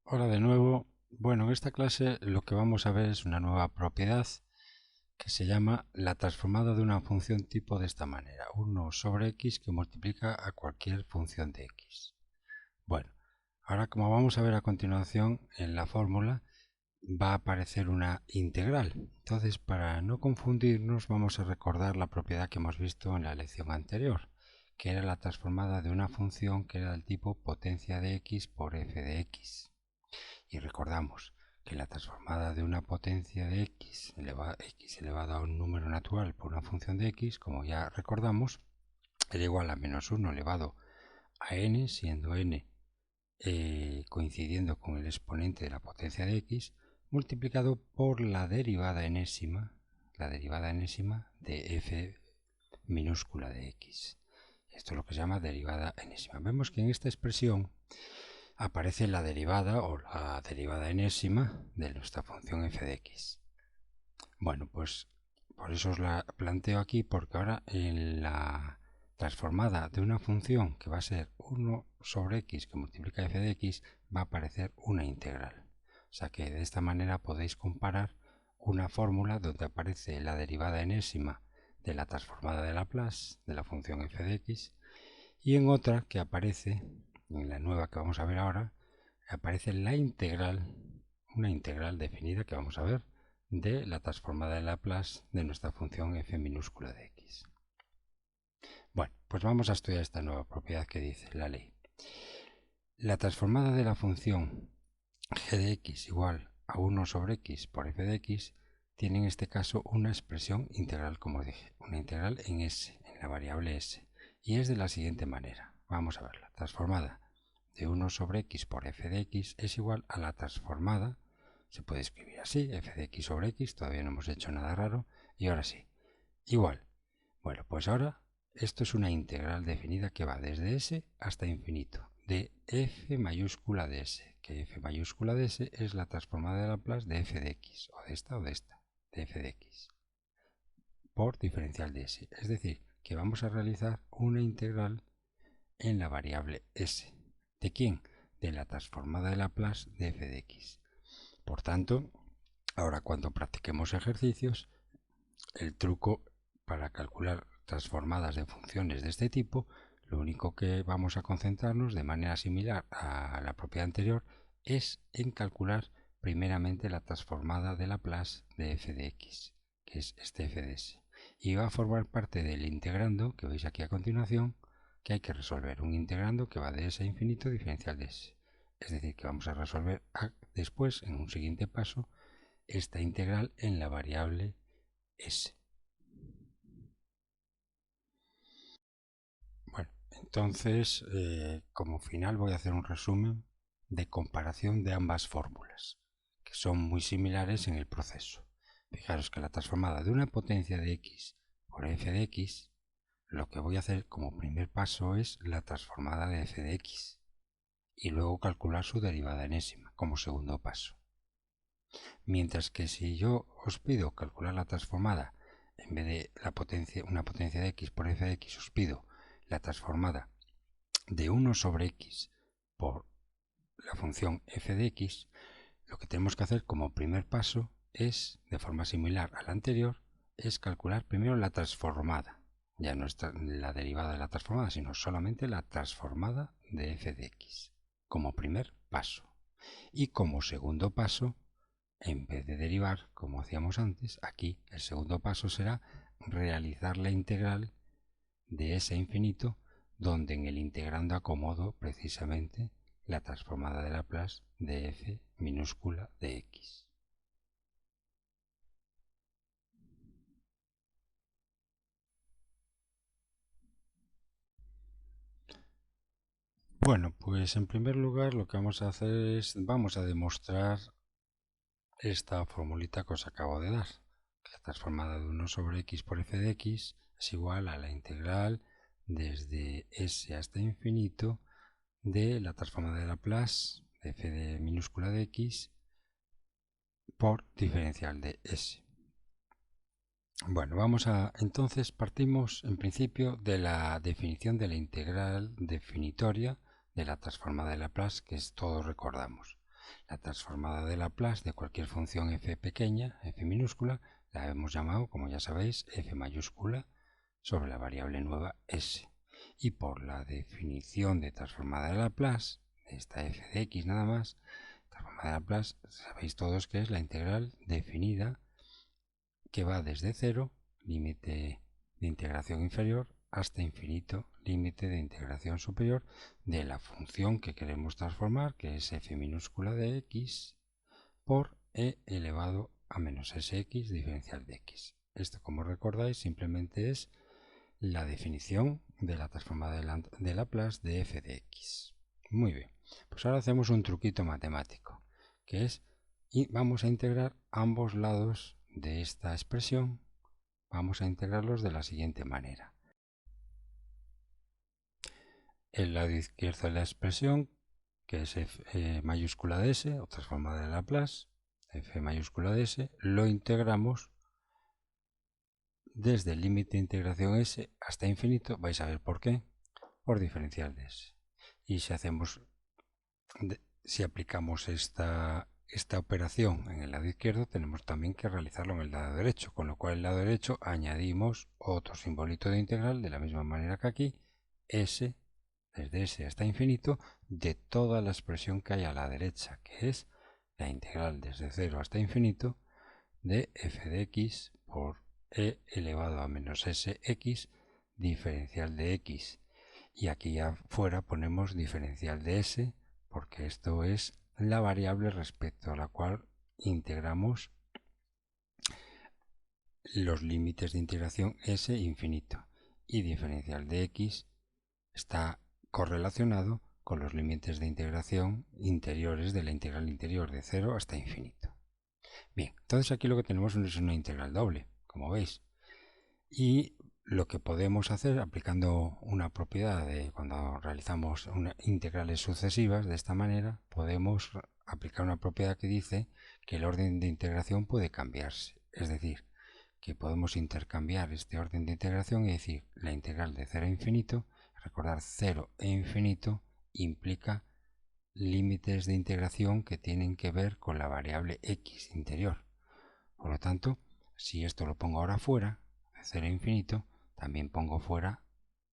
Hola de nuevo. Bueno, en esta clase lo que vamos a ver es una nueva propiedad que se llama la transformada de una función tipo de esta manera, 1 sobre x que multiplica a cualquier función de x. Bueno, ahora como vamos a ver a continuación en la fórmula va a aparecer una integral. Entonces, para no confundirnos, vamos a recordar la propiedad que hemos visto en la lección anterior, que era la transformada de una función que era del tipo potencia de x por f de x. Y recordamos que la transformada de una potencia de x elevado a un número natural por una función de x, como ya recordamos, era igual a menos 1 elevado a n, siendo n coincidiendo con el exponente de la potencia de x, multiplicado por la derivada enésima de f minúscula de x. Esto es lo que se llama derivada enésima. Vemos que en esta expresión aparece la derivada o la derivada enésima de nuestra función f de x. Bueno, pues por eso os la planteo aquí, porque ahora en la transformada de una función que va a ser 1 sobre x que multiplica f de x va a aparecer una integral. O sea que de esta manera podéis comparar una fórmula donde aparece la derivada enésima de la transformada de Laplace de la función f de x y en otra que aparece, en la nueva que vamos a ver ahora, aparece la integral, una integral definida que vamos a ver, de la transformada de Laplace de nuestra función f minúscula de x. Bueno, pues vamos a estudiar esta nueva propiedad que dice la ley. La transformada de la función g de x igual a 1 sobre x por f de x tiene en este caso una expresión integral, como dije, una integral en s, en la variable s, y es de la siguiente manera. Vamos a verla. Transformada de 1 sobre x por f de x es igual a la transformada, se puede escribir así, f de x sobre x, todavía no hemos hecho nada raro, y ahora sí, igual. Bueno, pues ahora esto es una integral definida que va desde s hasta infinito, de f mayúscula de s, que f mayúscula de s es la transformada de Laplace de f de x, o de esta, de f de x, por diferencial de s. Es decir, que vamos a realizar una integral en la variable s. ¿De quién? De la transformada de Laplace de f de x. Por tanto, ahora cuando practiquemos ejercicios, el truco para calcular transformadas de funciones de este tipo, lo único que vamos a concentrarnos de manera similar a la propiedad anterior es en calcular primeramente la transformada de Laplace de f de x, que es este f de s. Y va a formar parte del integrando que veis aquí a continuación, que hay que resolver. Un integrando que va de s a infinito diferencial de s. Es decir, que vamos a resolver después, en un siguiente paso, esta integral en la variable s. Bueno, entonces, como final voy a hacer un resumen de comparación de ambas fórmulas, que son muy similares en el proceso. Fijaros que la transformada de una potencia de x por f de x, lo que voy a hacer como primer paso es la transformada de f de x y luego calcular su derivada enésima como segundo paso. Mientras que si yo os pido calcular la transformada, en vez de una potencia de x por f de x, os pido la transformada de 1 sobre x por la función f de x, lo que tenemos que hacer como primer paso es, de forma similar a la anterior, es calcular primero la transformada. Ya no es la derivada de la transformada, sino solamente la transformada de f de x, como primer paso. Y como segundo paso, en vez de derivar, como hacíamos antes, aquí el segundo paso será realizar la integral de s a infinito, donde en el integrando acomodo precisamente la transformada de Laplace de f minúscula de x. Bueno, pues en primer lugar lo que vamos a hacer es, vamos a demostrar esta formulita que os acabo de dar. La transformada de 1 sobre x por f de x es igual a la integral desde s hasta infinito de la transformada de Laplace de f de minúscula de x por diferencial de s. Bueno, entonces partimos en principio de la definición de la integral definitoria de la transformada de Laplace, que es todos recordamos. La transformada de Laplace de cualquier función f pequeña, f minúscula, la hemos llamado, como ya sabéis, f mayúscula sobre la variable nueva s. Y por la definición de transformada de Laplace, de esta f de x nada más, transformada de Laplace, sabéis todos que es la integral definida que va desde 0, límite de integración inferior, hasta infinito, límite de integración superior de la función que queremos transformar, que es f minúscula de x por e elevado a menos sx diferencial de x. Esto, como recordáis, simplemente es la definición de la transformada de Laplace de f de x. Muy bien, pues ahora hacemos un truquito matemático, que es, y vamos a integrar ambos lados de esta expresión. Vamos a integrarlos de la siguiente manera. El lado izquierdo de la expresión, que es f mayúscula de s, o transformada de Laplace, f mayúscula de s, lo integramos desde el límite de integración s hasta infinito. Vais a ver por qué, por diferencial de s. Y si aplicamos esta operación en el lado izquierdo, tenemos también que realizarlo en el lado derecho, con lo cual en el lado derecho añadimos otro simbolito de integral de la misma manera que aquí, s, desde s hasta infinito, de toda la expresión que hay a la derecha, que es la integral desde 0 hasta infinito de f de x por e elevado a menos sx diferencial de x. Y aquí afuera ponemos diferencial de s, porque esto es la variable respecto a la cual integramos los límites de integración s infinito, y diferencial de x está correlacionado con los límites de integración interiores de la integral interior de 0 hasta infinito. Bien, entonces aquí lo que tenemos es una integral doble, como veis, y lo que podemos hacer aplicando una propiedad de cuando realizamos integrales sucesivas de esta manera, podemos aplicar una propiedad que dice que el orden de integración puede cambiarse, es decir, que podemos intercambiar este orden de integración y decir la integral de 0 a infinito. Recordar 0 e infinito implica límites de integración que tienen que ver con la variable x interior. Por lo tanto, si esto lo pongo ahora fuera, de 0 a infinito, también pongo fuera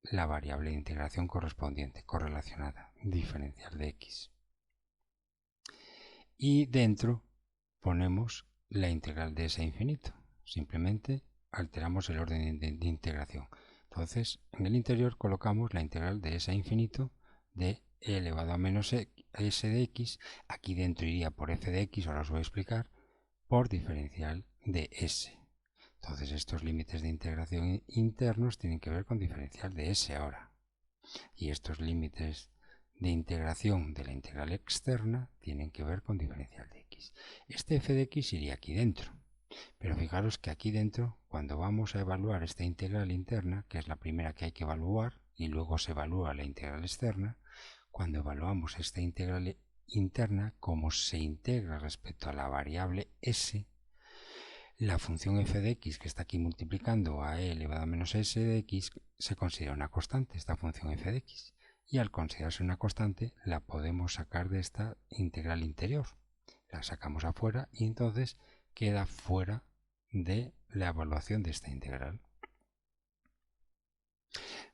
la variable de integración correspondiente, correlacionada, diferencial de x. Y dentro ponemos la integral de s a infinito. Simplemente alteramos el orden de integración. Entonces, en el interior colocamos la integral de s a infinito de e elevado a menos s de x. Aquí dentro iría por f de x, ahora os voy a explicar, por diferencial de s. Entonces estos límites de integración internos tienen que ver con diferencial de s ahora. Y estos límites de integración de la integral externa tienen que ver con diferencial de x. Este f de x iría aquí dentro. Pero fijaros que aquí dentro, cuando vamos a evaluar esta integral interna, que es la primera que hay que evaluar, y luego se evalúa la integral externa, cuando evaluamos esta integral interna, como se integra respecto a la variable s, la función f de x que está aquí multiplicando a e elevado a menos s de x se considera una constante, esta función f de x. Y al considerarse una constante, la podemos sacar de esta integral interior. La sacamos afuera y entonces queda fuera de la evaluación de esta integral.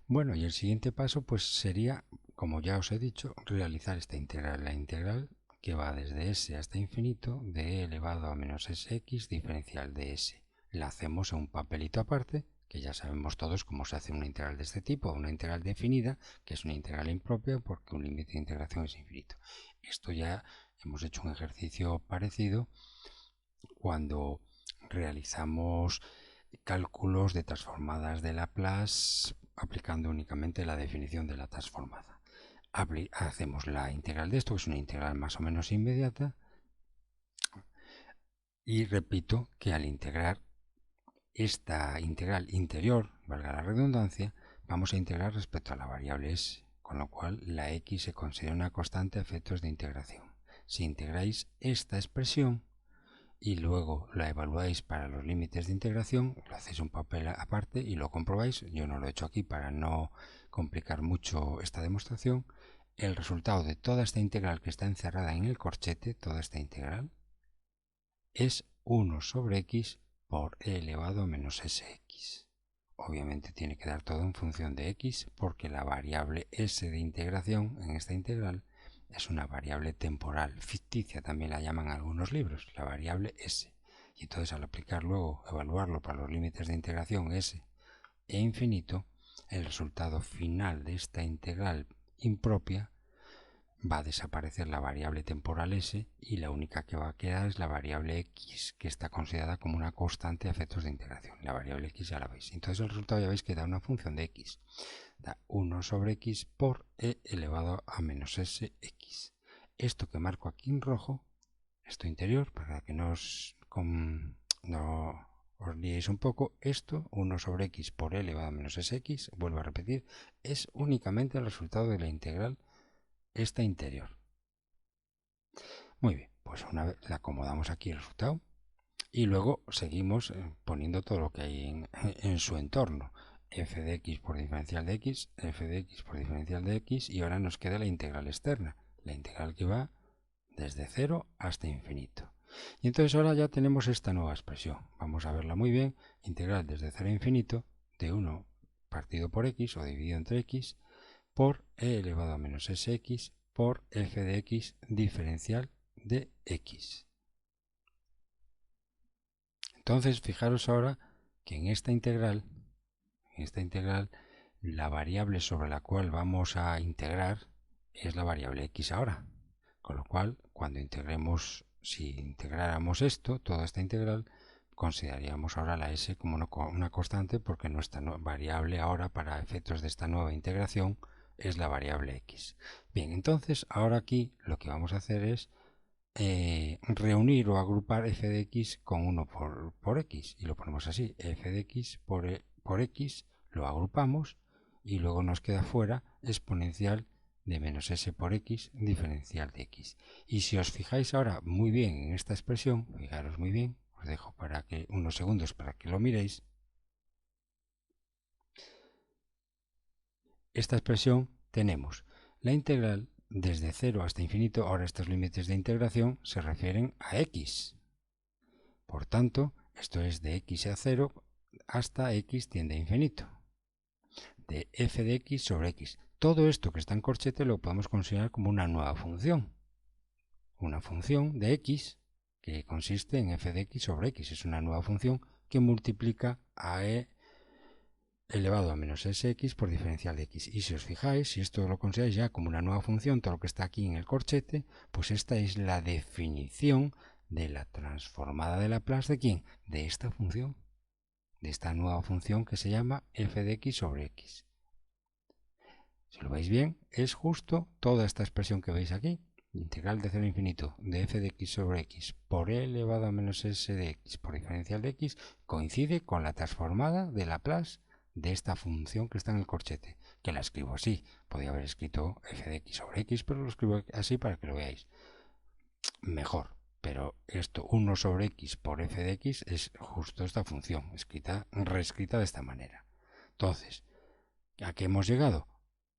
Bueno, y el siguiente paso pues sería, como ya os he dicho, realizar esta integral. La integral que va desde s hasta infinito de e elevado a menos sx diferencial de s. La hacemos en un papelito aparte, que ya sabemos todos cómo se hace una integral de este tipo, una integral definida, que es una integral impropia porque un límite de integración es infinito. Esto ya hemos hecho un ejercicio parecido cuando realizamos cálculos de transformadas de Laplace aplicando únicamente la definición de la transformada. Hacemos la integral de esto, que es una integral más o menos inmediata, y repito que al integrar esta integral interior, valga la redundancia, vamos a integrar respecto a la variable s, con lo cual la x se considera una constante a efectos de integración. Si integráis esta expresión y luego la evaluáis para los límites de integración, lo hacéis un papel aparte y lo comprobáis. Yo no lo he hecho aquí para no complicar mucho esta demostración. el resultado de toda esta integral que está encerrada en el corchete, toda esta integral, es 1 sobre x por e elevado a menos sx. Obviamente tiene que dar todo en función de x porque la variable s de integración en esta integral es una variable temporal, ficticia también la llaman algunos libros, la variable s. Y entonces al aplicar luego, evaluarlo para los límites de integración s e infinito, el resultado final de esta integral impropia va a desaparecer la variable temporal s y la única que va a quedar es la variable x, que está considerada como una constante a efectos de integración. La variable x ya la veis. Entonces el resultado ya veis que da una función de x. Da 1 sobre x por e elevado a menos sx. Esto que marco aquí en rojo, esto interior, para que no os liéis un poco, esto, 1 sobre x por e elevado a menos sx, vuelvo a repetir, es únicamente el resultado de la integral esta interior. Muy bien, pues una vez le acomodamos aquí el resultado y luego seguimos poniendo todo lo que hay en su entorno. F de x por diferencial de x, f de x por diferencial de x, y ahora nos queda la integral externa, la integral que va desde 0 hasta infinito. Y entonces ahora ya tenemos esta nueva expresión. Vamos a verla muy bien. Integral desde 0 a infinito de 1 partido por x o dividido entre x por e elevado a menos sx por f de x diferencial de x. Entonces fijaros ahora que en esta integral la variable sobre la cual vamos a integrar es la variable x ahora. Con lo cual, cuando integremos, si integráramos esto, toda esta integral, consideraríamos ahora la s como una constante porque nuestra variable ahora para efectos de esta nueva integración es la variable x. Bien, entonces ahora aquí lo que vamos a hacer es reunir o agrupar f de x con 1 por x y lo ponemos así, f de x por x lo agrupamos y luego nos queda fuera exponencial de menos s por x diferencial de x. Y si os fijáis ahora muy bien en esta expresión, fijaros muy bien, os dejo para que unos segundos para que lo miréis. Esta expresión tenemos la integral desde 0 hasta infinito. Ahora estos límites de integración se refieren a x. Por tanto, esto es de x a 0 hasta x tiende a infinito. De f de x sobre x. Todo esto que está en corchete lo podemos considerar como una nueva función. Una función de x que consiste en f de x sobre x. Es una nueva función que multiplica a e elevado a menos sx por diferencial de x. Y si os fijáis, si esto lo consideráis ya como una nueva función, todo lo que está aquí en el corchete, pues esta es la definición de la transformada de Laplace ¿de quién? De esta función, de esta nueva función que se llama f de x sobre x. Si lo veis bien, es justo toda esta expresión que veis aquí, integral de 0 a infinito de f de x sobre x por e elevado a menos s de x por diferencial de x, coincide con la transformada de Laplace de esta función que está en el corchete, que la escribo así. Podría haber escrito f de x sobre x, pero lo escribo así para que lo veáis mejor. Pero esto 1 sobre x por f de x es justo esta función, reescrita de esta manera. Entonces, ¿a qué hemos llegado?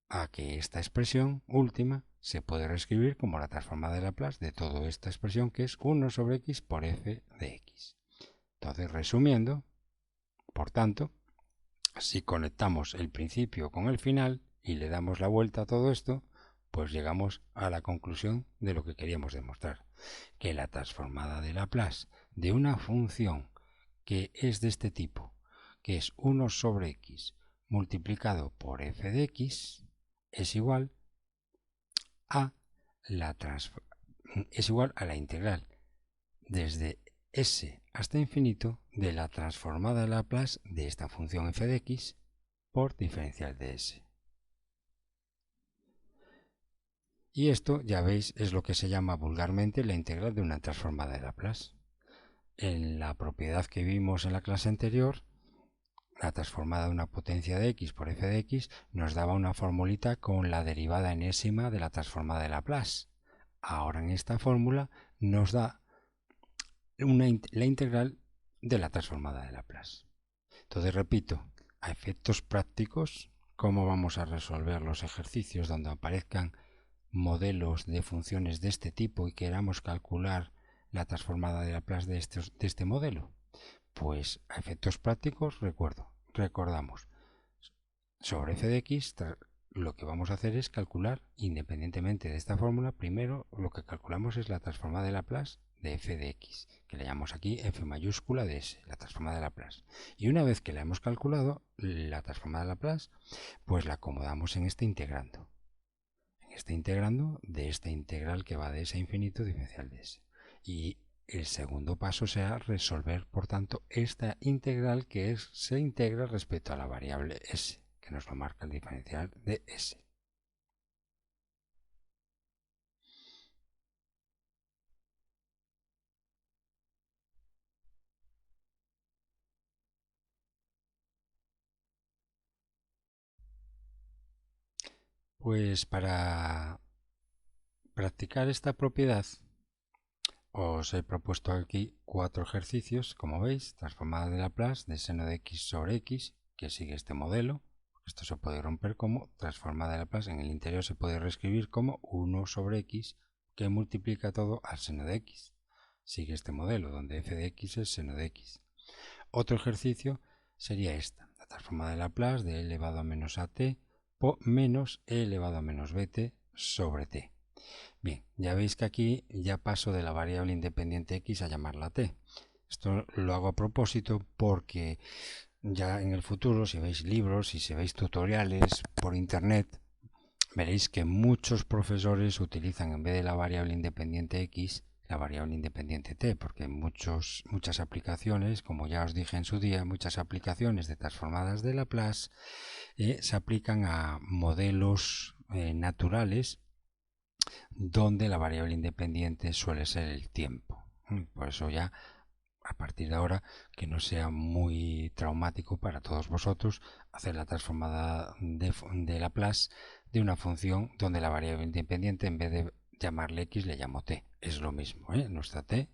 A que esta expresión última se puede reescribir como la transformada de Laplace de toda esta expresión que es 1 sobre x por f de x. Entonces, resumiendo, por tanto, si conectamos el principio con el final y le damos la vuelta a todo esto, pues llegamos a la conclusión de lo que queríamos demostrar, que la transformada de Laplace de una función que es de este tipo, que es 1 sobre x multiplicado por f de x, es igual a la integral desde s hasta infinito de la transformada de Laplace de esta función f de x por diferencial de s. Y esto, ya veis, es lo que se llama vulgarmente la integral de una transformada de Laplace. En la propiedad que vimos en la clase anterior, la transformada de una potencia de x por f de x nos daba una formulita con la derivada enésima de la transformada de Laplace. Ahora en esta fórmula nos da la integral de la transformada de Laplace. Entonces repito, a efectos prácticos, ¿cómo vamos a resolver los ejercicios donde aparezcan modelos de funciones de este tipo y queramos calcular la transformada de Laplace de este modelo? Pues a efectos prácticos recordamos, sobre f de x lo que vamos a hacer es calcular, independientemente de esta fórmula, primero lo que calculamos es la transformada de Laplace de f de x, que le llamamos aquí f mayúscula de s, la transformada de Laplace. Y una vez que la hemos calculado, la transformada de Laplace, pues la acomodamos en este integrando. En este integrando de esta integral que va de s a infinito diferencial de s. Y el segundo paso será resolver, por tanto, esta integral que se integra respecto a la variable s, que nos lo marca el diferencial de s. Pues para practicar esta propiedad os he propuesto aquí 4 ejercicios, como veis, transformada de Laplace de seno de x sobre x, que sigue este modelo. Esto se puede romper como transformada de Laplace, en el interior se puede reescribir como 1 sobre x, que multiplica todo al seno de x. Sigue este modelo, donde f de x es seno de x. Otro ejercicio sería esta, la transformada de Laplace de e elevado a menos at por menos e elevado a menos bt sobre t. Bien, ya veis que aquí ya paso de la variable independiente x a llamarla t. Esto lo hago a propósito porque ya en el futuro, si veis libros y si veis tutoriales por internet, veréis que muchos profesores utilizan en vez de la variable independiente x, la variable independiente t, porque muchas aplicaciones, como ya os dije en su día, muchas aplicaciones de transformadas de Laplace se aplican a modelos naturales donde la variable independiente suele ser el tiempo. Por eso ya, a partir de ahora, que no sea muy traumático para todos vosotros hacer la transformada de Laplace de una función donde la variable independiente, en vez de llamarle x, le llamo t. Es lo mismo, nuestra t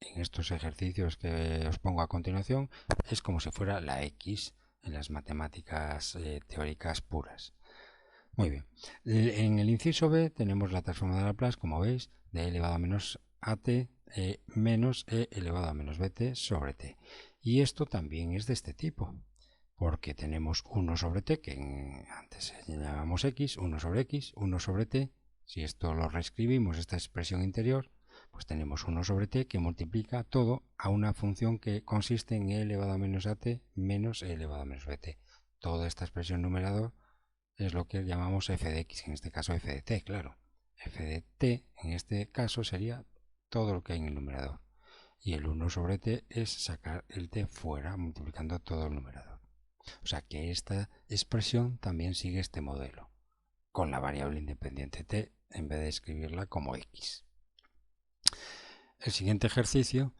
en estos ejercicios que os pongo a continuación es como si fuera la x en las matemáticas teóricas puras. Muy bien. En el inciso B tenemos la transformada de Laplace, como veis, de e elevado a menos at menos e elevado a menos bt sobre t. Y esto también es de este tipo, porque tenemos 1 sobre t, que antes llamábamos x, 1 sobre x, 1 sobre t. Si esto lo reescribimos, esta expresión interior, pues tenemos 1 sobre t que multiplica todo a una función que consiste en e elevado a menos at menos e elevado a menos bt. Toda esta expresión numerador es lo que llamamos f de x, en este caso f de t, claro. F de t en este caso sería todo lo que hay en el numerador. Y el 1 sobre t es sacar el t fuera, multiplicando todo el numerador. O sea que esta expresión también sigue este modelo, con la variable independiente t en vez de escribirla como x. El siguiente ejercicio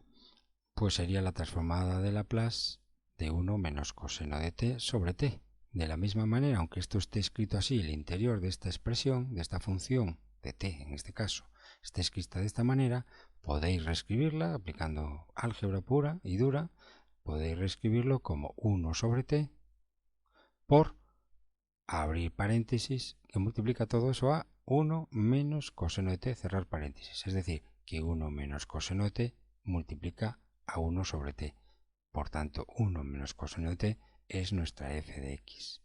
pues sería la transformada de Laplace de 1 menos coseno de t sobre t. De la misma manera, aunque esto esté escrito así, el interior de esta expresión, de esta función de t en este caso, esté escrita de esta manera, podéis reescribirla aplicando álgebra pura y dura, podéis reescribirlo como 1 sobre t por abrir paréntesis que multiplica todo eso a 1 menos coseno de t cerrar paréntesis. Es decir, que 1 menos coseno de t multiplica a 1 sobre t. Por tanto, 1 menos coseno de t es nuestra f de x.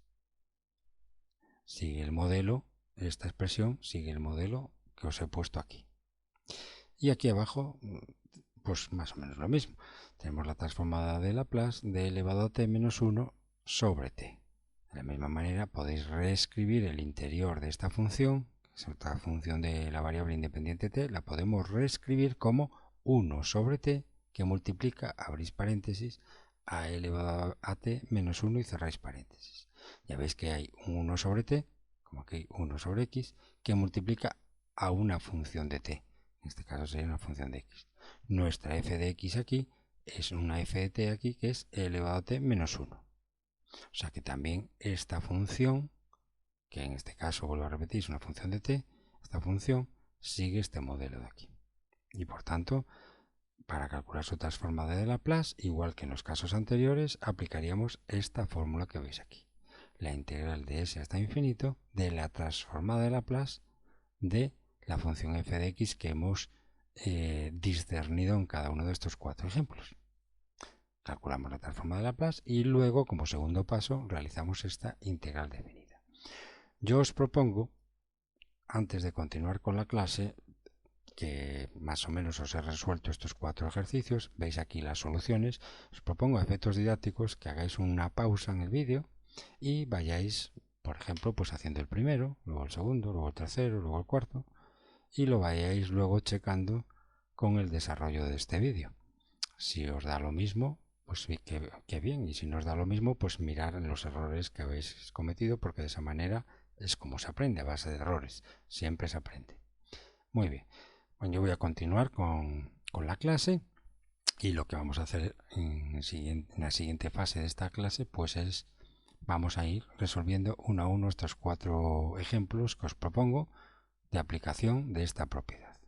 Sigue el modelo, esta expresión sigue el modelo que os he puesto aquí. Y aquí abajo, pues más o menos lo mismo. Tenemos la transformada de Laplace de elevado a t menos 1 sobre t. De la misma manera podéis reescribir el interior de esta función, que es otra función de la variable independiente t, la podemos reescribir como 1 sobre t que multiplica, abrís paréntesis, a elevado a t menos 1 y cerráis paréntesis. Ya veis que hay un 1 sobre t, como aquí 1 sobre x, que multiplica a una función de t. En este caso sería una función de x. Nuestra f de x aquí es una f de t aquí que es e elevado a t menos 1. O sea que también esta función, que en este caso vuelvo a repetir es una función de t, esta función sigue este modelo de aquí. Y por tanto, para calcular su transformada de Laplace, igual que en los casos anteriores, aplicaríamos esta fórmula que veis aquí. La integral de s hasta infinito de la transformada de Laplace de la función f de x que hemos discernido en cada uno de estos 4 ejemplos. Calculamos la transformada de Laplace y luego, como segundo paso, realizamos esta integral definida. Yo os propongo, antes de continuar con la clase, que más o menos os he resuelto estos 4 ejercicios, veis aquí las soluciones, os propongo a efectos didácticos que hagáis una pausa en el vídeo y vayáis, por ejemplo, pues haciendo el primero, luego el segundo, luego el tercero, luego el cuarto, y lo vayáis luego checando con el desarrollo de este vídeo. Si os da lo mismo, pues que bien, y si no os da lo mismo, pues mirar los errores que habéis cometido, porque de esa manera es como se aprende, a base de errores, siempre se aprende. Muy bien, bueno, yo voy a continuar con la clase y lo que vamos a hacer en la siguiente fase de esta clase, pues es, vamos a ir resolviendo uno a uno estos 4 ejemplos que os propongo de aplicación de esta propiedad.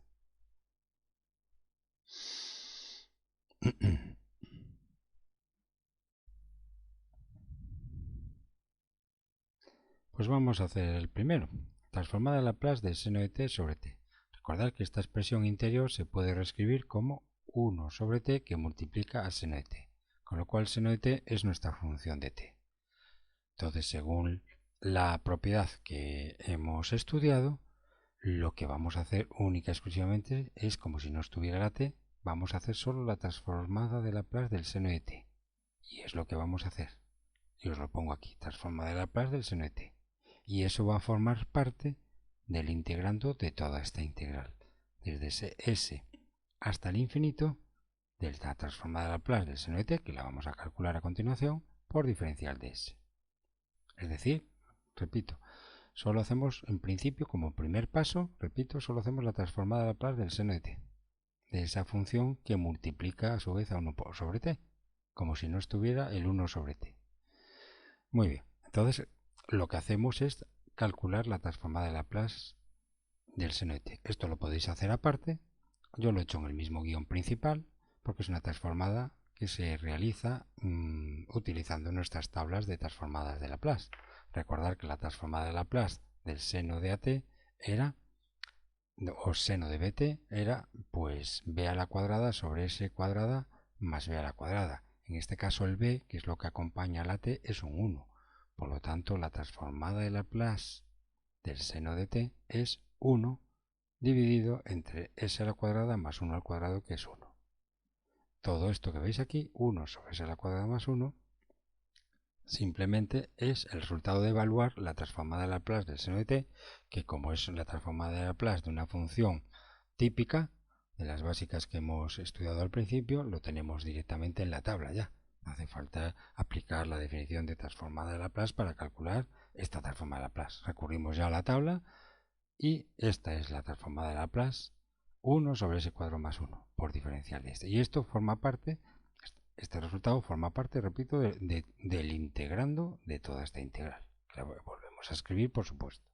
Pues vamos a hacer el primero. Transformada de Laplace del seno de t sobre t. Recordad que esta expresión interior se puede reescribir como 1 sobre t que multiplica al seno de t, con lo cual el seno de t es nuestra función de t. Entonces, según la propiedad que hemos estudiado, lo que vamos a hacer única y exclusivamente es, como si no estuviera la t, vamos a hacer solo la transformada de Laplace del seno de t. Y es lo que vamos a hacer. Y os lo pongo aquí, transformada de Laplace del seno de t. Y eso va a formar parte del integrando de toda esta integral, desde ese s hasta el infinito de la transformada de Laplace del seno de t, que la vamos a calcular a continuación, por diferencial de s. Es decir, repito, solo hacemos en principio como primer paso, repito, solo hacemos la transformada de Laplace del seno de t, de esa función que multiplica a su vez a 1 sobre t, como si no estuviera el 1 sobre t. Muy bien, entonces lo que hacemos es calcular la transformada de Laplace del seno de t. Esto lo podéis hacer aparte, yo lo he hecho en el mismo guión principal, porque es una transformada que se realiza utilizando nuestras tablas de transformadas de Laplace. Recordar que la transformada de Laplace del seno de at era, o seno de bt, era pues b a la cuadrada sobre s cuadrada más b a la cuadrada. En este caso el b, que es lo que acompaña a la t, es un 1. Por lo tanto, la transformada de Laplace del seno de t es 1 dividido entre s a la cuadrada más 1 al cuadrado, que es 1. Todo esto que veis aquí, 1 sobre s a la cuadrada más 1, simplemente es el resultado de evaluar la transformada de Laplace del seno de t, que como es la transformada de Laplace de una función típica, de las básicas que hemos estudiado al principio, lo tenemos directamente en la tabla ya. No hace falta aplicar la definición de transformada de Laplace para calcular esta transformada de Laplace. Recurrimos ya a la tabla y esta es la transformada de Laplace 1 sobre s cuadrado más 1 por diferencial de este. Y esto forma parte, este resultado forma parte, repito, del integrando de toda esta integral. Que volvemos a escribir, por supuesto.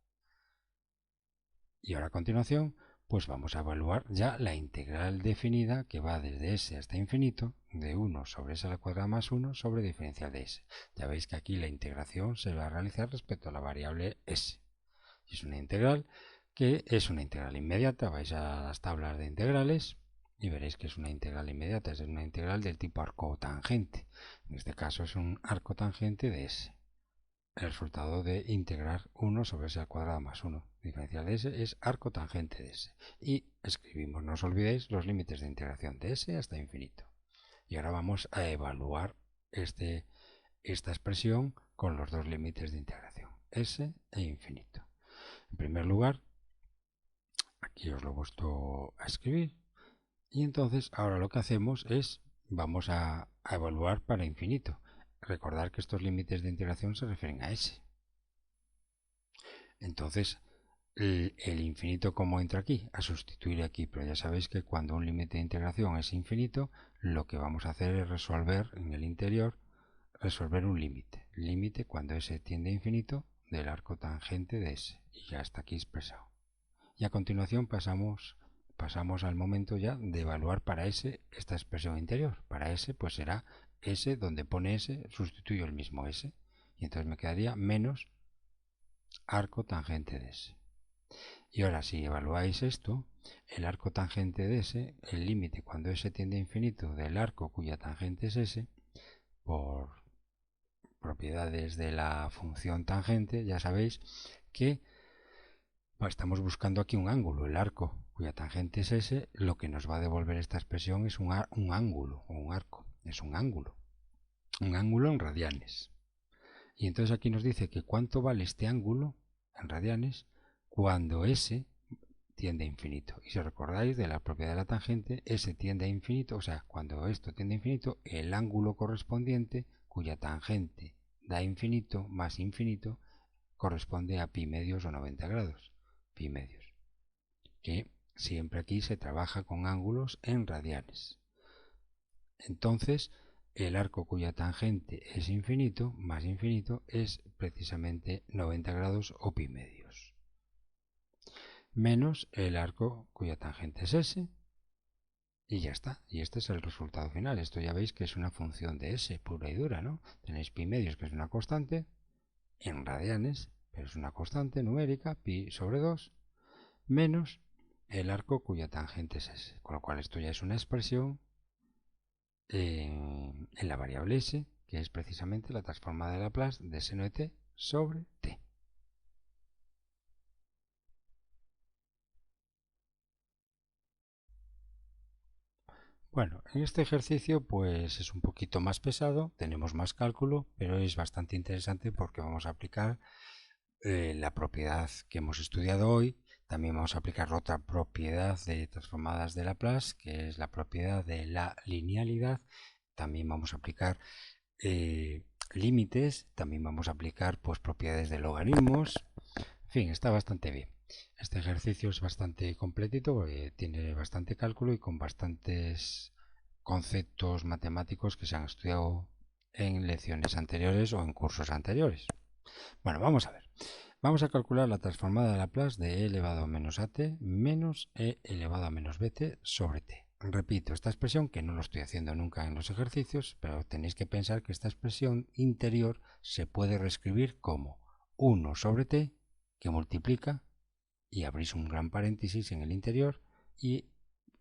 Y ahora a continuación, pues vamos a evaluar ya la integral definida que va desde s hasta infinito, de 1 sobre s a la cuadrada más 1 sobre diferencial de s. Ya veis que aquí la integración se va a realizar respecto a la variable s. Es una integral que es una integral inmediata. Vais a las tablas de integrales y veréis que es una integral inmediata, es una integral del tipo arco tangente. En este caso es un arco tangente de s. El resultado de integrar 1 sobre s al cuadrado más 1 diferencial de s es arco tangente de s. Y escribimos, no os olvidéis, los límites de integración de s hasta infinito. Y ahora vamos a evaluar esta expresión con los dos límites de integración, s e infinito. En primer lugar, aquí os lo he puesto a escribir. Y entonces ahora lo que hacemos es, vamos a evaluar para infinito. Recordar que estos límites de integración se refieren a s. Entonces, el infinito, ¿cómo entra aquí? A sustituir aquí, pero ya sabéis que cuando un límite de integración es infinito, lo que vamos a hacer es resolver en el interior, resolver un límite. Límite cuando s tiende a infinito del arco tangente de s. Y ya está aquí expresado. Y a continuación pasamos al momento ya de evaluar para s esta expresión interior. Para s pues será s donde pone s, sustituyo el mismo s. Y entonces me quedaría menos arco tangente de s. Y ahora si evaluáis esto, el arco tangente de S, el límite cuando S tiende a infinito del arco cuya tangente es S, por propiedades de la función tangente, ya sabéis que estamos buscando aquí un ángulo, el arco cuya tangente es S, lo que nos va a devolver esta expresión es un ángulo o un arco, es un ángulo en radianes. Y entonces aquí nos dice que cuánto vale este ángulo en radianes cuando S tiende a infinito. Y si recordáis de la propiedad de la tangente, S tiende a infinito, o sea, cuando esto tiende a infinito, el ángulo correspondiente cuya tangente da infinito más infinito corresponde a pi medios o 90 grados. Pi medios. Que siempre aquí se trabaja con ángulos en radianes. Entonces, el arco cuya tangente es infinito, más infinito, es precisamente 90 grados o pi medios. Menos el arco cuya tangente es S, y ya está. Y este es el resultado final. Esto ya veis que es una función de S, pura y dura, ¿no? Tenéis pi medios, que es una constante, en radianes, pero es una constante numérica, pi sobre 2, menos el arco cuya tangente es S. Con lo cual esto ya es una expresión en la variable S, que es precisamente la transformada de Laplace de seno de t sobre t. Bueno, en este ejercicio pues es un poquito más pesado, tenemos más cálculo, pero es bastante interesante porque vamos a aplicar la propiedad que hemos estudiado hoy. También vamos a aplicar otra propiedad de transformadas de Laplace, que es la propiedad de la linealidad. También vamos a aplicar límites, también vamos a aplicar pues propiedades de logaritmos. En fin, está bastante bien. Este ejercicio es bastante completito, tiene bastante cálculo y con bastantes conceptos matemáticos que se han estudiado en lecciones anteriores o en cursos anteriores. Bueno, vamos a ver. Vamos a calcular la transformada de Laplace de e elevado a menos at menos e elevado a menos bt sobre t. Repito esta expresión, que no lo estoy haciendo nunca en los ejercicios, pero tenéis que pensar que esta expresión interior se puede reescribir como 1 sobre t, que multiplica, y abrís un gran paréntesis en el interior, y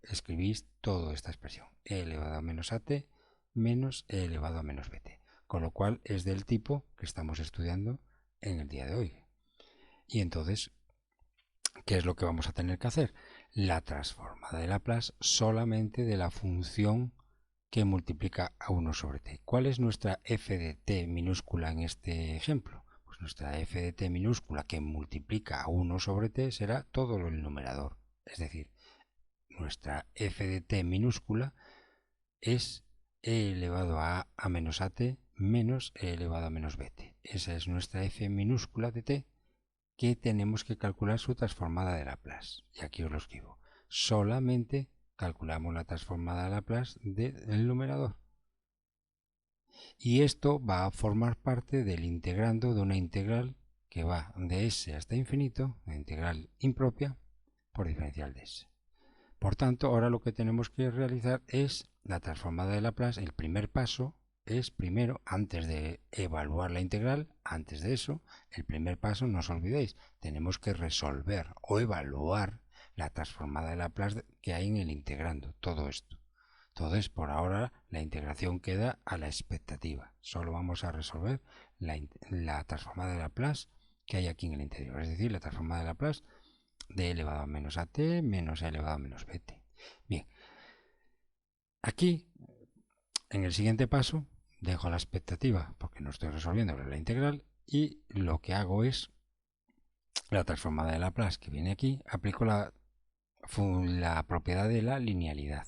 escribís toda esta expresión, e elevado a menos at menos e elevado a menos bt, con lo cual es del tipo que estamos estudiando en el día de hoy. Y entonces, ¿qué es lo que vamos a tener que hacer? La transformada de Laplace solamente de la función que multiplica a 1 sobre t. ¿Cuál es nuestra f de t minúscula en este ejemplo? Pues nuestra f de t minúscula que multiplica a 1 sobre t será todo el numerador. Es decir, nuestra f de t minúscula es e elevado a menos at menos e elevado a menos bt. Esa es nuestra f minúscula de t, que tenemos que calcular su transformada de Laplace. Y aquí os lo escribo. Solamente calculamos la transformada de Laplace del numerador. Y esto va a formar parte del integrando de una integral que va de s hasta infinito, una integral impropia, por diferencial de s. Por tanto, ahora lo que tenemos que realizar es la transformada de Laplace. El primer paso es primero, antes de evaluar la integral, antes de eso, el primer paso, no os olvidéis, tenemos que resolver o evaluar la transformada de Laplace que hay en el integrando, todo esto. Entonces, por ahora, la integración queda a la expectativa. Solo vamos a resolver la transformada de Laplace que hay aquí en el interior, es decir, la transformada de Laplace de elevado a menos at menos e elevado a menos bt. Bien, aquí, en el siguiente paso, dejo la expectativa porque no estoy resolviendo la integral y lo que hago es la transformada de Laplace que viene aquí, aplico la propiedad de la linealidad.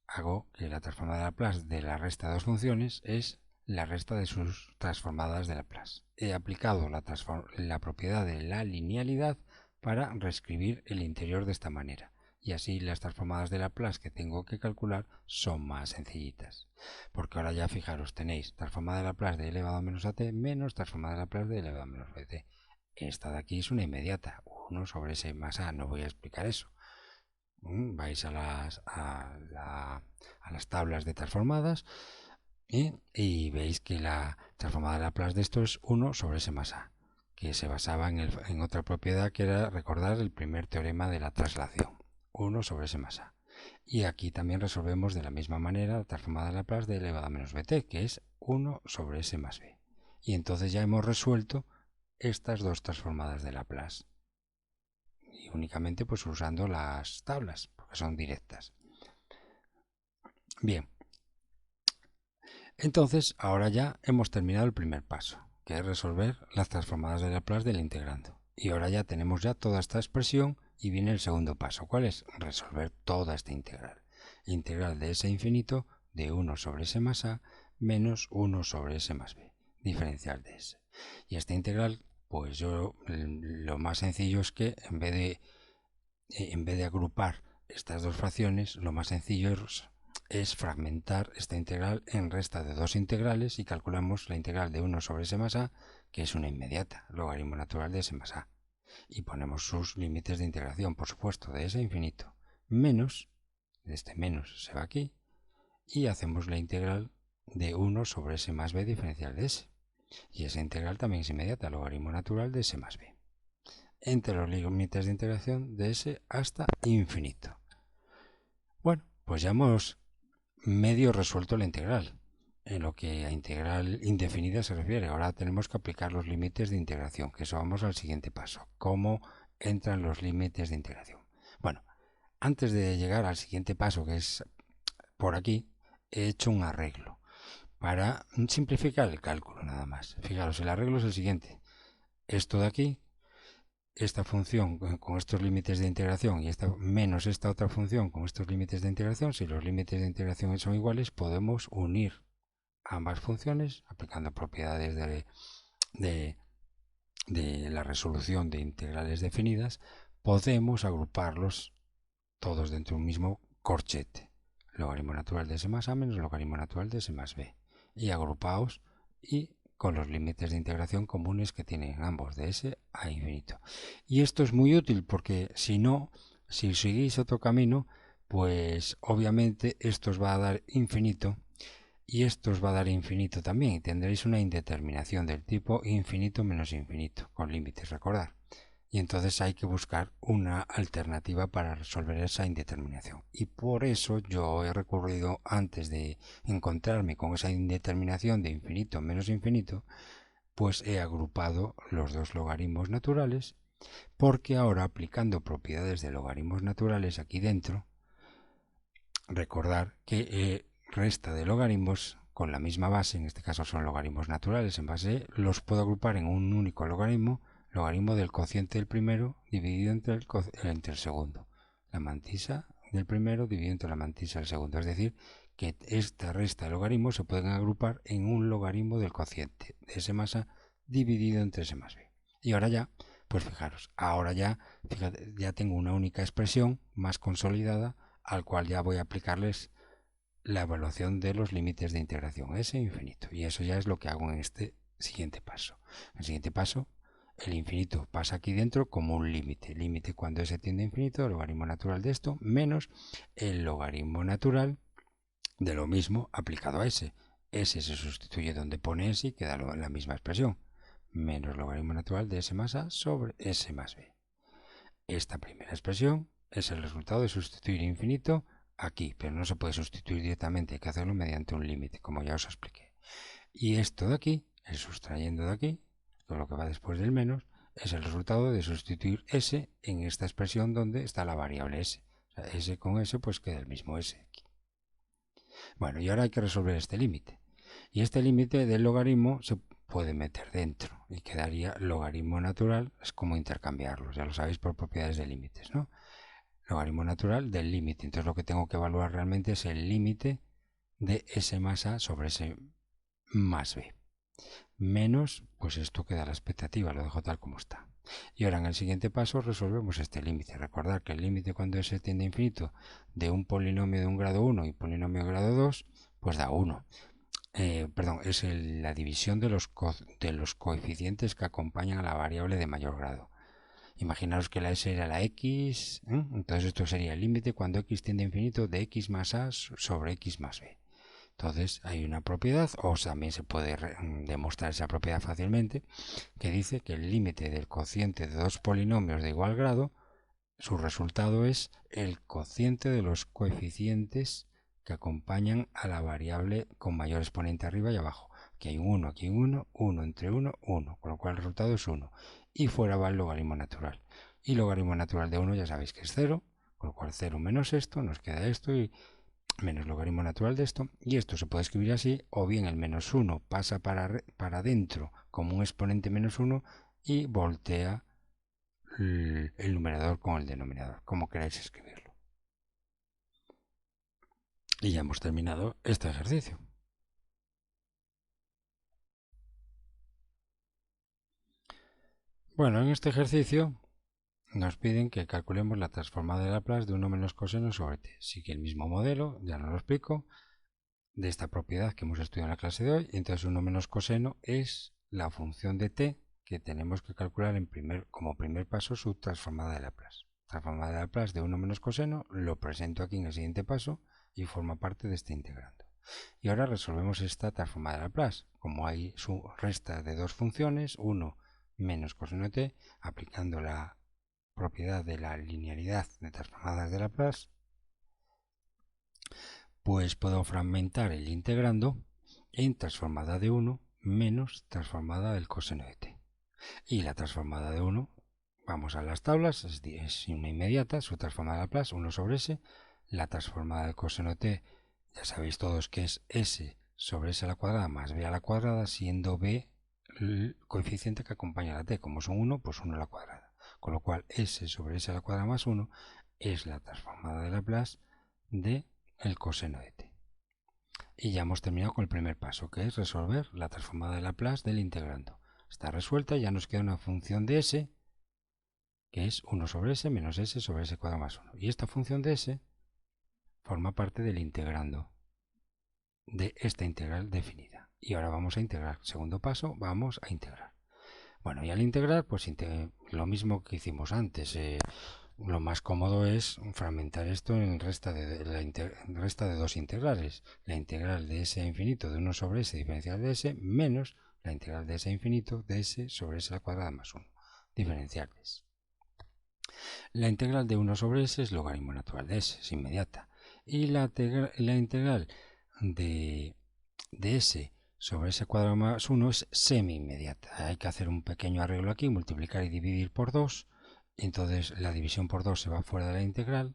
Hago que la transformada de Laplace de la resta de dos funciones es la resta de sus transformadas de Laplace. He aplicado la propiedad de la linealidad para reescribir el interior de esta manera. Y así las transformadas de Laplace que tengo que calcular son más sencillitas. Porque ahora ya fijaros, tenéis transformada de Laplace de elevado a menos at menos transformada de Laplace de elevado a menos bt. Esta de aquí es una inmediata, 1 sobre s más a, no voy a explicar eso. Vais a las tablas de transformadas y veis que la transformada de Laplace de esto es 1 sobre s más a, que se basaba en otra propiedad que era recordar el primer teorema de la traslación, 1 sobre S más A. Y aquí también resolvemos de la misma manera la transformada de Laplace de elevado a menos bt, que es 1 sobre S más B. Y entonces ya hemos resuelto estas dos transformadas de Laplace. Y únicamente pues usando las tablas, porque son directas. Bien. Entonces, ahora ya hemos terminado el primer paso, que es resolver las transformadas de Laplace del integrando. Y ahora ya tenemos ya toda esta expresión y viene el segundo paso. ¿Cuál es? Resolver toda esta integral. Integral de S infinito de 1 sobre S más A menos 1 sobre S más B. Diferencial de S. Y esta integral, pues yo lo más sencillo es que en vez de agrupar estas dos fracciones, lo más sencillo es fragmentar esta integral en resta de dos integrales y calculamos la integral de 1 sobre S más A, que es una inmediata, logaritmo natural de S más A. Y ponemos sus límites de integración, por supuesto, de S infinito, menos, este menos se va aquí, y hacemos la integral de 1 sobre S más B diferencial de S. Y esa integral también es inmediata, logaritmo natural de S más B. Entre los límites de integración de S hasta infinito. Bueno, pues ya hemos medio resuelto la integral. En lo que a integral indefinida se refiere, ahora tenemos que aplicar los límites de integración, que eso vamos al siguiente paso. ¿Cómo entran los límites de integración? Bueno, antes de llegar al siguiente paso, que es por aquí, he hecho un arreglo para simplificar el cálculo nada más. Fijaros, el arreglo es el siguiente. Esto de aquí, esta función con estos límites de integración y esta menos esta otra función con estos límites de integración, si los límites de integración son iguales, podemos unir ambas funciones aplicando propiedades de la resolución de integrales definidas. Podemos agruparlos todos dentro de un mismo corchete, logaritmo natural de S más A menos logaritmo natural de S más B, y agrupados y con los límites de integración comunes que tienen ambos, de S a infinito. Y esto es muy útil porque si no, si seguís otro camino, pues obviamente esto os va a dar infinito y esto os va a dar infinito también, y tendréis una indeterminación del tipo infinito menos infinito, con límites, recordar. Y entonces hay que buscar una alternativa para resolver esa indeterminación. Y por eso yo he recurrido, antes de encontrarme con esa indeterminación de infinito menos infinito, pues he agrupado los dos logaritmos naturales, porque ahora aplicando propiedades de logaritmos naturales aquí dentro, recordar que resta de logaritmos con la misma base, en este caso son logaritmos naturales en base, los puedo agrupar en un único logaritmo del cociente del primero dividido entre el segundo. La mantisa del primero dividido entre la mantisa del segundo. Es decir, que esta resta de logaritmos se pueden agrupar en un logaritmo del cociente de S más A dividido entre S más B. Y ahora ya, pues fijaros, ahora ya, fíjate, ya tengo una única expresión más consolidada al cual ya voy a aplicarles la evaluación de los límites de integración S infinito. Y eso ya es lo que hago en este siguiente paso. En el siguiente paso, el infinito pasa aquí dentro como un límite. Límite cuando S tiende a infinito, el logaritmo natural de esto, menos el logaritmo natural de lo mismo aplicado a S. S se sustituye donde pone S y queda la misma expresión. Menos logaritmo natural de S más A sobre S más B. Esta primera expresión es el resultado de sustituir infinito aquí, pero no se puede sustituir directamente, hay que hacerlo mediante un límite, como ya os expliqué. Y esto de aquí, el sustrayendo de aquí, todo lo que va después del menos, es el resultado de sustituir S en esta expresión donde está la variable S. O sea, S con S pues queda el mismo S aquí. Bueno, y ahora hay que resolver este límite. Y este límite del logaritmo se puede meter dentro y quedaría logaritmo natural, es como intercambiarlos, ya lo sabéis por propiedades de límites, ¿no? Logaritmo natural del límite. Entonces lo que tengo que evaluar realmente es el límite de S más A sobre S más B. Menos, pues esto queda a la expectativa, lo dejo tal como está. Y ahora en el siguiente paso resolvemos este límite. Recordad que el límite cuando S tiende a infinito de un polinomio de un grado 1 y polinomio de grado 2, pues da 1. Es la división de los coeficientes que acompañan a la variable de mayor grado. Imaginaros que la S era la X, entonces esto sería el límite cuando X tiende a infinito de X más A sobre X más B. Entonces hay una propiedad, o también se puede demostrar esa propiedad fácilmente, que dice que el límite del cociente de dos polinomios de igual grado, su resultado es el cociente de los coeficientes que acompañan a la variable con mayor exponente arriba y abajo. Aquí hay un 1, aquí hay un 1, 1 entre 1, 1, con lo cual el resultado es 1. Y fuera va el logaritmo natural. Y logaritmo natural de 1 ya sabéis que es 0, con lo cual 0 menos esto, nos queda esto y menos logaritmo natural de esto. Y esto se puede escribir así, o bien el menos 1 pasa para adentro como un exponente menos 1 y voltea el numerador con el denominador, como queráis escribirlo. Y ya hemos terminado este ejercicio. Bueno, en este ejercicio nos piden que calculemos la transformada de Laplace de 1 menos coseno sobre t. Sigue el mismo modelo, ya no lo explico, de esta propiedad que hemos estudiado en la clase de hoy. Entonces 1 menos coseno es la función de t que tenemos que calcular como primer paso su transformada de Laplace. Transformada de Laplace de 1 menos coseno lo presento aquí en el siguiente paso y forma parte de este integrando. Y ahora resolvemos esta transformada de Laplace. Como hay su resta de dos funciones, 1 menos coseno de t, aplicando la propiedad de la linealidad de transformadas de Laplace, pues puedo fragmentar el integrando en transformada de 1 menos transformada del coseno de t. Y la transformada de 1, vamos a las tablas, es una inmediata, su transformada de Laplace, 1 sobre s. La transformada del coseno de t, ya sabéis todos que es s sobre s a la cuadrada más b a la cuadrada, siendo b el coeficiente que acompaña a la t. Como son 1, pues 1 a la cuadrada. Con lo cual s sobre s a la cuadrada más 1 es la transformada de Laplace de el coseno de t. Y ya hemos terminado con el primer paso, que es resolver la transformada de Laplace del integrando. Está resuelta y ya nos queda una función de s, que es 1 sobre s menos s sobre s cuadrado más 1. Y esta función de s forma parte del integrando de esta integral definida. Y ahora vamos a integrar. Segundo paso, vamos a integrar. Bueno, y al integrar, pues lo mismo que hicimos antes. Lo más cómodo es fragmentar esto en resta de dos integrales. La integral de s a infinito de 1 sobre s diferencial de s menos la integral de s a infinito de s sobre s a la cuadrada más 1. Diferenciales. La integral de 1 sobre s es logaritmo natural de s, es inmediata. Y la integral de s sobre s cuadrado más 1 es semi-inmediata. Hay que hacer un pequeño arreglo aquí, multiplicar y dividir por 2. Entonces la división por 2 se va fuera de la integral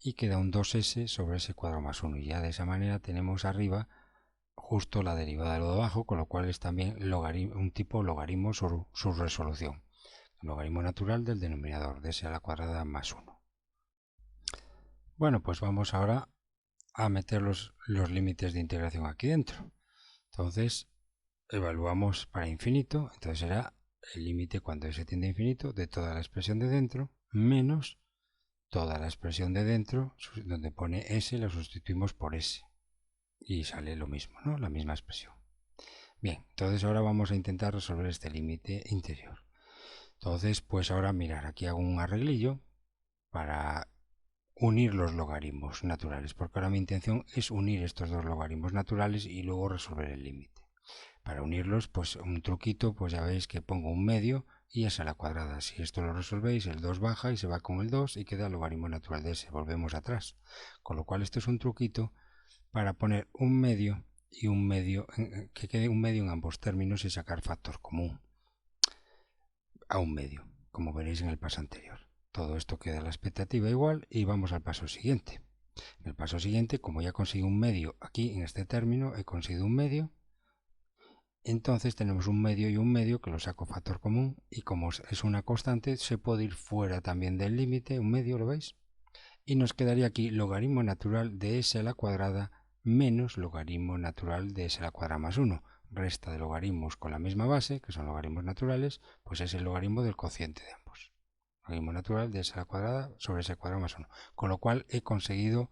y queda un 2s sobre s cuadrado más 1. Y ya de esa manera tenemos arriba justo la derivada de lo de abajo, con lo cual es también un tipo logaritmo su resolución. Logaritmo natural del denominador de s a la cuadrada más 1. Bueno, pues vamos ahora a meter los límites de integración aquí dentro. Entonces evaluamos para infinito, entonces será el límite cuando s tiende a infinito de toda la expresión de dentro menos toda la expresión de dentro, donde pone s, la sustituimos por s y sale lo mismo, ¿no? La misma expresión. Bien, entonces ahora vamos a intentar resolver este límite interior. Entonces, pues ahora mirar, aquí hago un arreglillo para unir los logaritmos naturales, porque ahora mi intención es unir estos dos logaritmos naturales y luego resolver el límite. Para unirlos, pues un truquito, pues ya veis que pongo un medio y s a la cuadrada. Si esto lo resolvéis, el 2 baja y se va con el 2 y queda el logaritmo natural de s. Volvemos atrás. Con lo cual esto es un truquito para poner un medio y un medio, que quede un medio en ambos términos y sacar factor común a un medio, como veréis en el paso anterior. Todo esto queda a la expectativa igual y vamos al paso siguiente. En el paso siguiente, como ya consigo un medio aquí en este término, he conseguido un medio. Entonces tenemos un medio y un medio que lo saco factor común y como es una constante se puede ir fuera también del límite, un medio, ¿lo veis? Y nos quedaría aquí logaritmo natural de s a la cuadrada menos logaritmo natural de s a la cuadrada más 1. Resta de logaritmos con la misma base, que son logaritmos naturales, pues es el logaritmo del cociente de ambos. Logaritmo natural de s a la cuadrada sobre s cuadrado más 1. Con lo cual he conseguido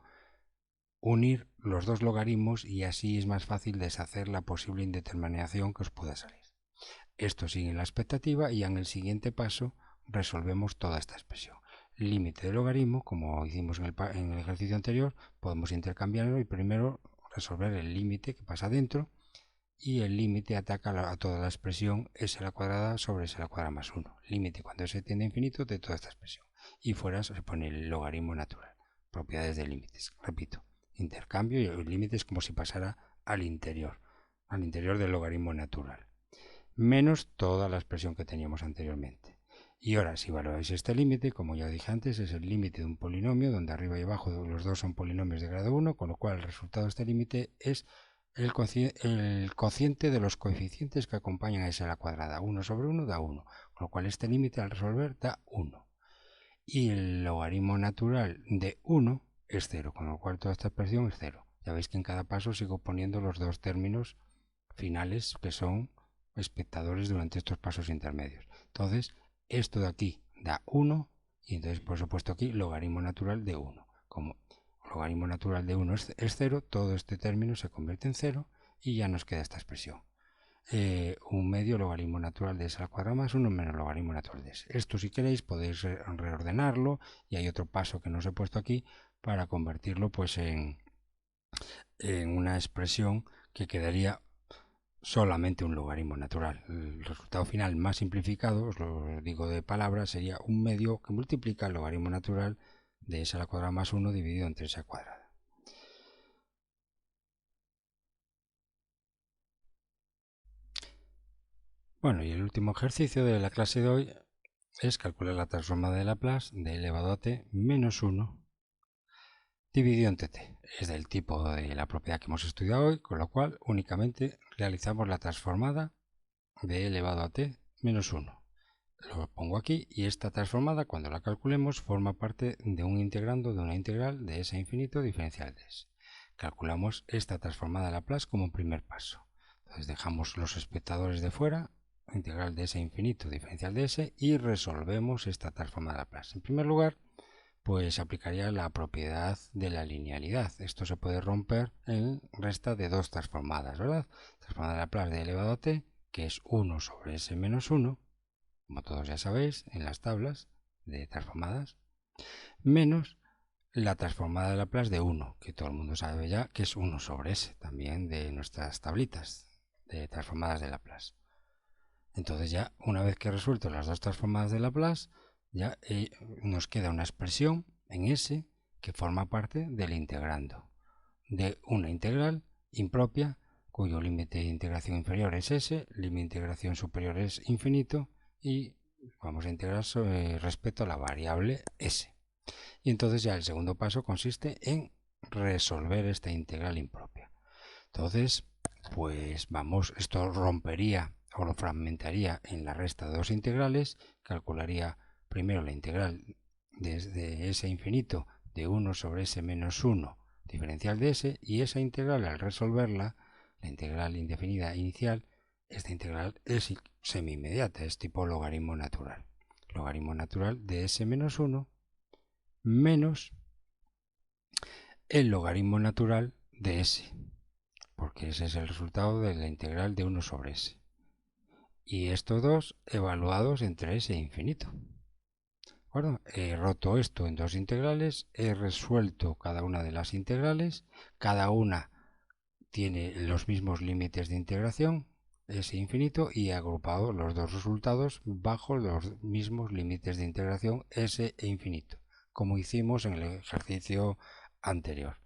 unir los dos logaritmos y así es más fácil deshacer la posible indeterminación que os pueda salir. Esto sigue en la expectativa y en el siguiente paso resolvemos toda esta expresión. Límite del logaritmo, como hicimos en el ejercicio anterior, podemos intercambiarlo y primero resolver el límite que pasa dentro, y el límite ataca a toda la expresión s a la cuadrada sobre s a la cuadrada más 1. Límite cuando s tiende a infinito de toda esta expresión. Y fuera se pone el logaritmo natural. Propiedades de límites. Repito, intercambio y el límite es como si pasara al interior del logaritmo natural, menos toda la expresión que teníamos anteriormente. Y ahora, si valoráis este límite, como ya dije antes, es el límite de un polinomio, donde arriba y abajo los dos son polinomios de grado 1, con lo cual el resultado de este límite es el cociente de los coeficientes que acompañan a s a la cuadrada. 1 sobre 1 da 1, con lo cual este límite al resolver da 1. Y el logaritmo natural de 1 es 0, con lo cual toda esta expresión es 0. Ya veis que en cada paso sigo poniendo los dos términos finales que son espectadores durante estos pasos intermedios. Entonces, esto de aquí da 1 y entonces por supuesto aquí logaritmo natural de 1. Como logaritmo natural de 1 es 0, todo este término se convierte en 0 y ya nos queda esta expresión. Un medio logaritmo natural de s a la cuadrada más 1 menos logaritmo natural de s. Esto si queréis podéis reordenarlo y hay otro paso que no os he puesto aquí para convertirlo pues en una expresión que quedaría solamente un logaritmo natural. El resultado final más simplificado, os lo digo de palabra, sería un medio que multiplica el logaritmo natural de s a la cuadrada más 1 dividido entre s cuadrada. Bueno, y el último ejercicio de la clase de hoy es calcular la transformada de Laplace de elevado a t menos 1 dividido entre t. Es del tipo de la propiedad que hemos estudiado hoy, con lo cual únicamente realizamos la transformada de elevado a t menos 1. Lo pongo aquí y esta transformada, cuando la calculemos, forma parte de un integrando de una integral de s a infinito diferencial de s. Calculamos esta transformada de Laplace como primer paso. Entonces dejamos los espectadores de fuera, integral de s a infinito diferencial de s, y resolvemos esta transformada de Laplace. En primer lugar, pues aplicaría la propiedad de la linealidad. Esto se puede romper en resta de dos transformadas, ¿verdad? Transformada de Laplace de elevado a t, que es 1 sobre s menos 1, como todos ya sabéis, en las tablas de transformadas, menos la transformada de Laplace de 1, que todo el mundo sabe ya que es 1 sobre s, también de nuestras tablitas de transformadas de Laplace. Entonces ya, una vez que he resuelto las dos transformadas de Laplace, ya nos queda una expresión en s que forma parte del integrando, de una integral impropia cuyo límite de integración inferior es s, límite de integración superior es infinito, y vamos a integrar respecto a la variable s. Y entonces ya el segundo paso consiste en resolver esta integral impropia. Entonces, pues vamos, esto rompería o lo fragmentaría en la resta de dos integrales. Calcularía primero la integral desde s infinito de 1 sobre s menos 1 diferencial de s, y esa integral, al resolverla, la integral indefinida inicial, esta integral es semi-inmediata, es tipo logaritmo natural. Logaritmo natural de s menos 1 menos el logaritmo natural de s, porque ese es el resultado de la integral de 1 sobre s. Y estos dos evaluados entre s e infinito. Bueno, he roto esto en dos integrales, he resuelto cada una de las integrales, cada una tiene los mismos límites de integración, s infinito, y he agrupado los dos resultados bajo los mismos límites de integración, s e infinito, como hicimos en el ejercicio anterior.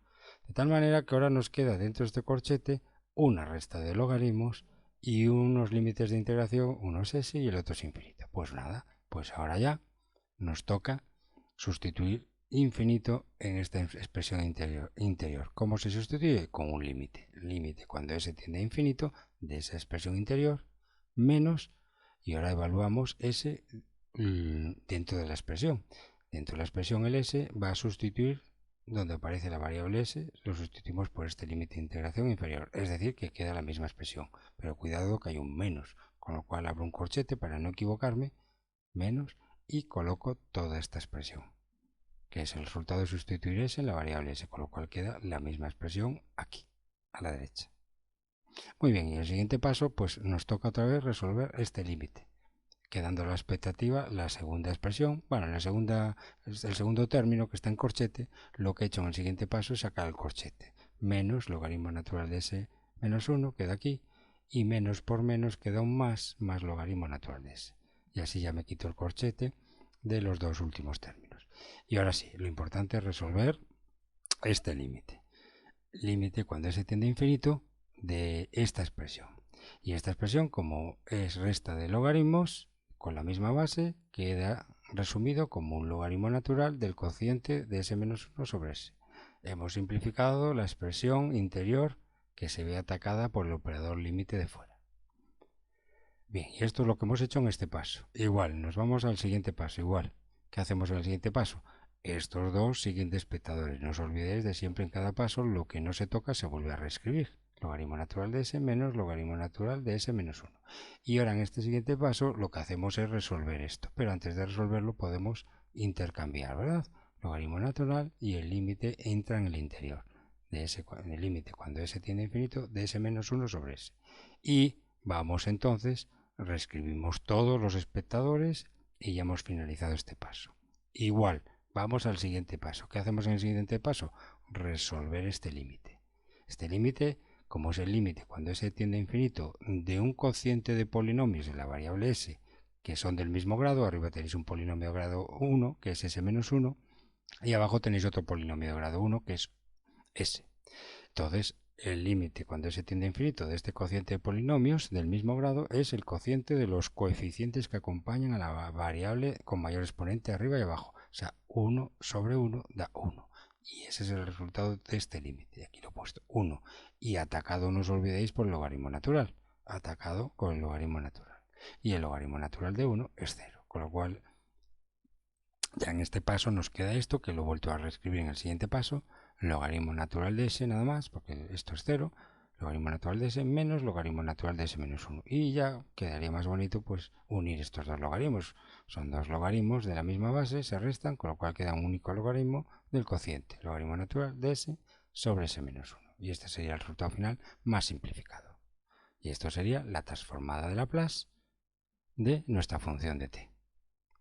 De tal manera que ahora nos queda dentro de este corchete una resta de logaritmos y unos límites de integración, uno es s y el otro es infinito. Pues nada, pues ahora ya nos toca sustituir infinito en esta expresión interior. ¿Cómo se sustituye? Con un límite. Límite cuando s tiende a infinito de esa expresión interior menos, y ahora evaluamos s dentro de la expresión. Dentro de la expresión el s va a sustituir, donde aparece la variable s, lo sustituimos por este límite de integración inferior. Es decir, que queda la misma expresión. Pero cuidado que hay un menos, con lo cual abro un corchete para no equivocarme, menos, y coloco toda esta expresión, que es el resultado de sustituir s en la variable s, con lo cual queda la misma expresión aquí, a la derecha. Muy bien, y el siguiente paso, pues nos toca otra vez resolver este límite, quedando la expectativa la segunda expresión. Bueno, el segundo término que está en corchete, lo que he hecho en el siguiente paso es sacar el corchete, menos logaritmo natural de s menos 1, queda aquí, y menos por menos queda un más logaritmo natural de s. Y así ya me quito el corchete de los dos últimos términos. Y ahora sí, lo importante es resolver este límite. Límite cuando s tiende a infinito de esta expresión. Y esta expresión, como es resta de logaritmos, con la misma base, queda resumido como un logaritmo natural del cociente de s menos 1 sobre s. Hemos simplificado la expresión interior que se ve atacada por el operador límite de fuera. Bien, y esto es lo que hemos hecho en este paso. Igual, nos vamos al siguiente paso. Igual, ¿qué hacemos en el siguiente paso? Estos dos siguen de espectadores. No os olvidéis de siempre en cada paso lo que no se toca se vuelve a reescribir. Logaritmo natural de s menos logaritmo natural de s menos 1. Y ahora en este siguiente paso lo que hacemos es resolver esto. Pero antes de resolverlo podemos intercambiar, ¿verdad? Logaritmo natural y el límite entra en el interior. En el límite cuando s tiende a infinito de s menos 1 sobre s. Y vamos entonces, reescribimos todos los espectadores y ya hemos finalizado este paso. Igual, vamos al siguiente paso. ¿Qué hacemos en el siguiente paso? Resolver este límite. Este límite, como es el límite cuando s tiende a infinito de un cociente de polinomios de la variable s que son del mismo grado, arriba tenéis un polinomio de grado 1 que es s menos 1 y abajo tenéis otro polinomio de grado 1 que es s. Entonces, el límite cuando s tiende a infinito de este cociente de polinomios del mismo grado es el cociente de los coeficientes que acompañan a la variable con mayor exponente arriba y abajo. O sea, 1 sobre 1 da 1. Y ese es el resultado de este límite. Aquí lo he puesto 1. Y atacado, no os olvidéis, por el logaritmo natural. Atacado con el logaritmo natural. Y el logaritmo natural de 1 es 0. Con lo cual, ya en este paso nos queda esto, que lo he vuelto a reescribir en el siguiente paso. Logaritmo natural de s nada más, porque esto es 0. Logaritmo natural de s menos logaritmo natural de s menos 1. Y ya quedaría más bonito pues unir estos dos logaritmos. Son dos logaritmos de la misma base, se restan, con lo cual queda un único logaritmo del cociente. Logaritmo natural de s sobre s menos 1. Y este sería el resultado final más simplificado. Y esto sería la transformada de Laplace de nuestra función de t,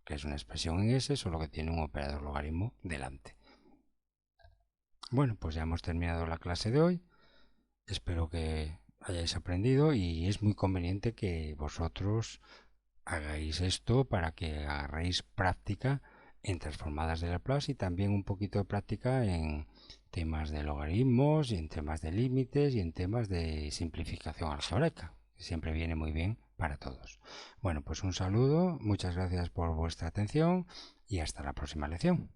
que es una expresión en s, solo que tiene un operador logaritmo delante. Bueno, pues ya hemos terminado la clase de hoy. Espero que hayáis aprendido y es muy conveniente que vosotros hagáis esto para que agarréis práctica en transformadas de Laplace y también un poquito de práctica en temas de logaritmos y en temas de límites y en temas de simplificación algebraica, que siempre viene muy bien para todos. Bueno, pues un saludo, muchas gracias por vuestra atención y hasta la próxima lección.